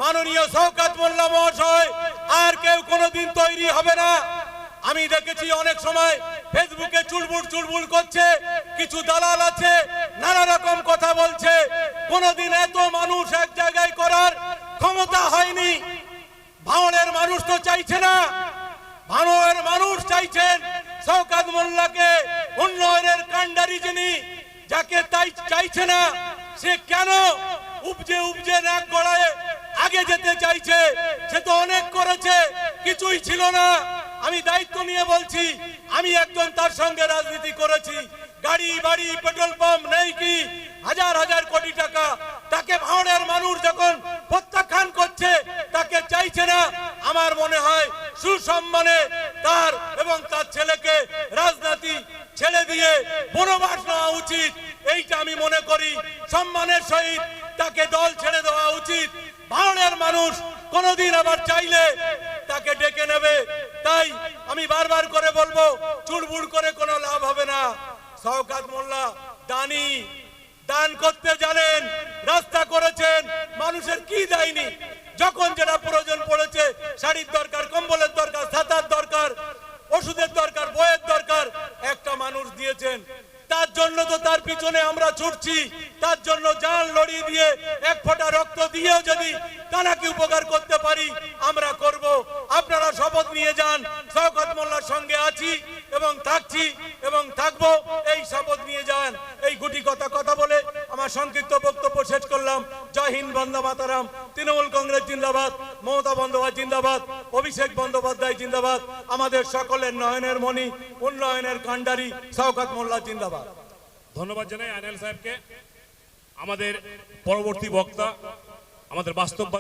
মাননীয় শওকত মোল্লা মহাশয় আর কেউ কোনোদিন তৈরি হবে না। আমি দেখেছি অনেক সময় ফেসবুকে চুলবুল করছে, কিছু দালাল আছে নানা রকম কথা বলছে। কোনোদিন এত মানুষ এক জায়গায় করার ক্ষমতা হয়নি। ভাঙড়ের মানুষ তো চাইছে না, ভাঙড়ের মানুষ চাইছেন শওকত মোল্লাকে উন্নয়নের কাণ্ডারি, যিনি যাকে তাই চাইছে না সে কেন উপজে নাক গড়ায় আগে যেতে চাইছে? সে তো অনেক করেছে, কিছুই ছিল না। আমি দায়িত্ব নিয়ে বলছি, আমি একজন তার সঙ্গে রাজনীতি করেছি। গাড়ি বাড়ি পেট্রোল পাম্প নেই কি হাজার হাজার কোটি টাকা, তাকে ভাঙড়ের মানুষ যখন প্রত্যাখ্যান করছে, তাকে চাইছে না, আমার মনে হয় সুসম্মানে তার এবং তার ছেলেকে রাজনীতি ছেড়ে দিয়ে বনবাস নেওয়া উচিত। এইটা আমি মনে করি সম্মানের সহিত তাকে দল ছেড়ে দেওয়া উচিত। ভাঙড়ের মানুষ কোনোদিন আবার চাইলে তাকে ডেকে নেবে। তাই আমি বারবার করে বলবো, চুড়বুড় করে কোনো লাভ হবে না। শওকত মোল্লা দানি, দান করতে জানেন, রাস্তা করেছেন, মানুষের কি দেয়নি? যখন যেটা প্রয়োজন পড়েছে, শাড়ির দরকার, কম্বলের দরকার, ছাতার দরকার, ওষুধের দরকার, বইয়ের দরকার, একটা মানুষ দিয়েছেন। তার জন্য তো তার পিছনে আমরা ছুটছি, তার জন্য জান লড়িয়ে দিয়ে এক ফোঁটা রক্ত দিয়েও যদি তাকে উপকার করতে পারি আমরা করব। আপনারা শপথ নিয়ে যান, শওকত মোল্লার সঙ্গে আছি এবং থাকছি এবং থাকবো, এই শপথ নিয়ে যান। এই গুটি কথা বলে আমার সংক্ষিপ্ত বক্তব্য শেষ করলাম। জয় হিন্দ, বন্দে মাতরম। তৃণমূল কংগ্রেস জিন্দাবাদ, মমতা বন্দ্যোপাধ্যায় জিন্দাবাদ, অভিষেক বন্দ্যোপাধ্যায় জিন্দাবাদ, আমাদের সকলের নয়নের মণি, উন্নয়নের কাণ্ডারি শওকত মোল্লা জিন্দাবাদ। ধন্যবাদ জানাই আইনাল সাহেবকে। আমাদের পরবর্তী বক্তা, আমাদের বাস্তব